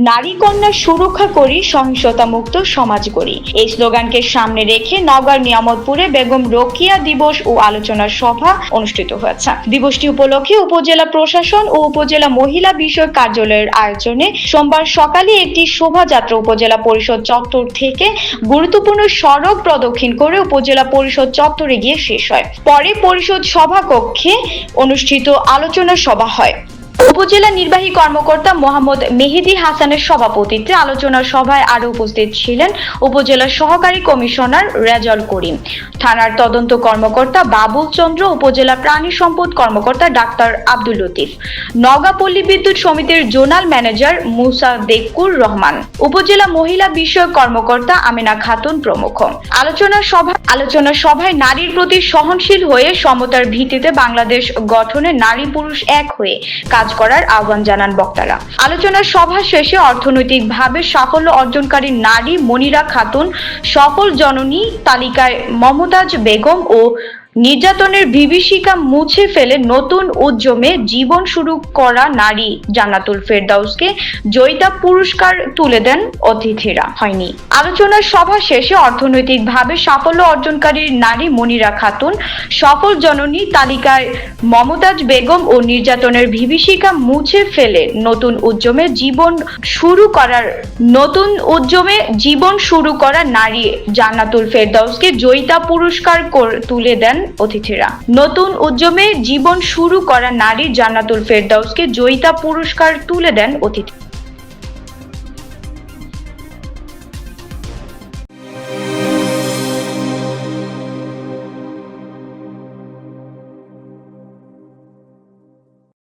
নারী কন্যা সুরক্ষা করি, সহিংসতা মুক্ত সমাজ গড়ি। এই স্লোগানকে সামনে রেখে নওগাঁর নিয়ামতপুরে বেগম রোকেয়া দিবস ও আলোচনা সভা অনুষ্ঠিত হয়েছে। দিবসটি উপলক্ষে উপজেলা প্রশাসন ও উপজেলা মহিলা বিষয়ক কার্যালয়ের আয়োজনে সোমবার সকালে একটি শোভাযাত্রা উপজেলা পরিষদ চত্বর থেকে গুরুত্বপূর্ণ সড়ক প্রদক্ষিণ করে উপজেলা পরিষদ চত্বরে গিয়ে শেষ হয়। পরে পরিষদ সভাকক্ষে অনুষ্ঠিত আলোচনা সভা হয়। উপজেলা নির্বাহী কর্মকর্তা মোহাম্মদ মেহেদী হাসানের সভাপতিত্বে আলোচনা সভায় আরো উপস্থিত ছিলেন উপজেলা সহকারী কমিশনার রেজাউল করিম, থানার তদন্ত কর্মকর্তা বাবুল চন্দ্র, উপজেলা প্রাণী সম্পদ কর্মকর্তা ডাক্তার আব্দুল লতিফ, নওগাঁ পল্লী বিদ্যুৎ সমিতির জোনাল ম্যানেজার মুসা দেকুর রহমান, উপজেলা মহিলা বিষয়ক কর্মকর্তা আমিনা খাতুন প্রমুখ। আলোচনা সভায় নারীর প্রতি সহনশীল হয়ে সমতার ভিত্তিতে বাংলাদেশ গঠনে নারী পুরুষ এক হয়ে কাজ করার আহ্বান জানান বক্তারা। আলোচনা সভা শেষে অর্থনৈতিকভাবে সাফল্য অর্জনকারী নারী মনিরা খাতুন, সফল জননী তালিকায় মমতাজ বেগম ও নির্যাতনের বিভীষিকা মুছে ফেলে নতুন উদ্যমে জীবন শুরু করা নারী জান্নাতুল ফেরদাউসকে জয়িতা পুরস্কার তুলে দেন অতিথিরা। আলোচনা সভা শেষে অর্থনৈতিকভাবে সাফল্য অর্জনকারী নারী মনিরা খাতুন, সফল জননী তালিকায় মমতাজ বেগম ও নির্যাতনের বিভীষিকা মুছে ফেলে নতুন উদ্যমে জীবন শুরু করা নারী জান্নাতুল ফেরদাউসকে জয়িতা পুরস্কার তুলে দেন অতিথিরা। নতুন উদ্যমে জীবন শুরু করা নারী জান্নাতুল ফেরদাউসকে জয়িতা পুরস্কার তুলে দেন অতিথি।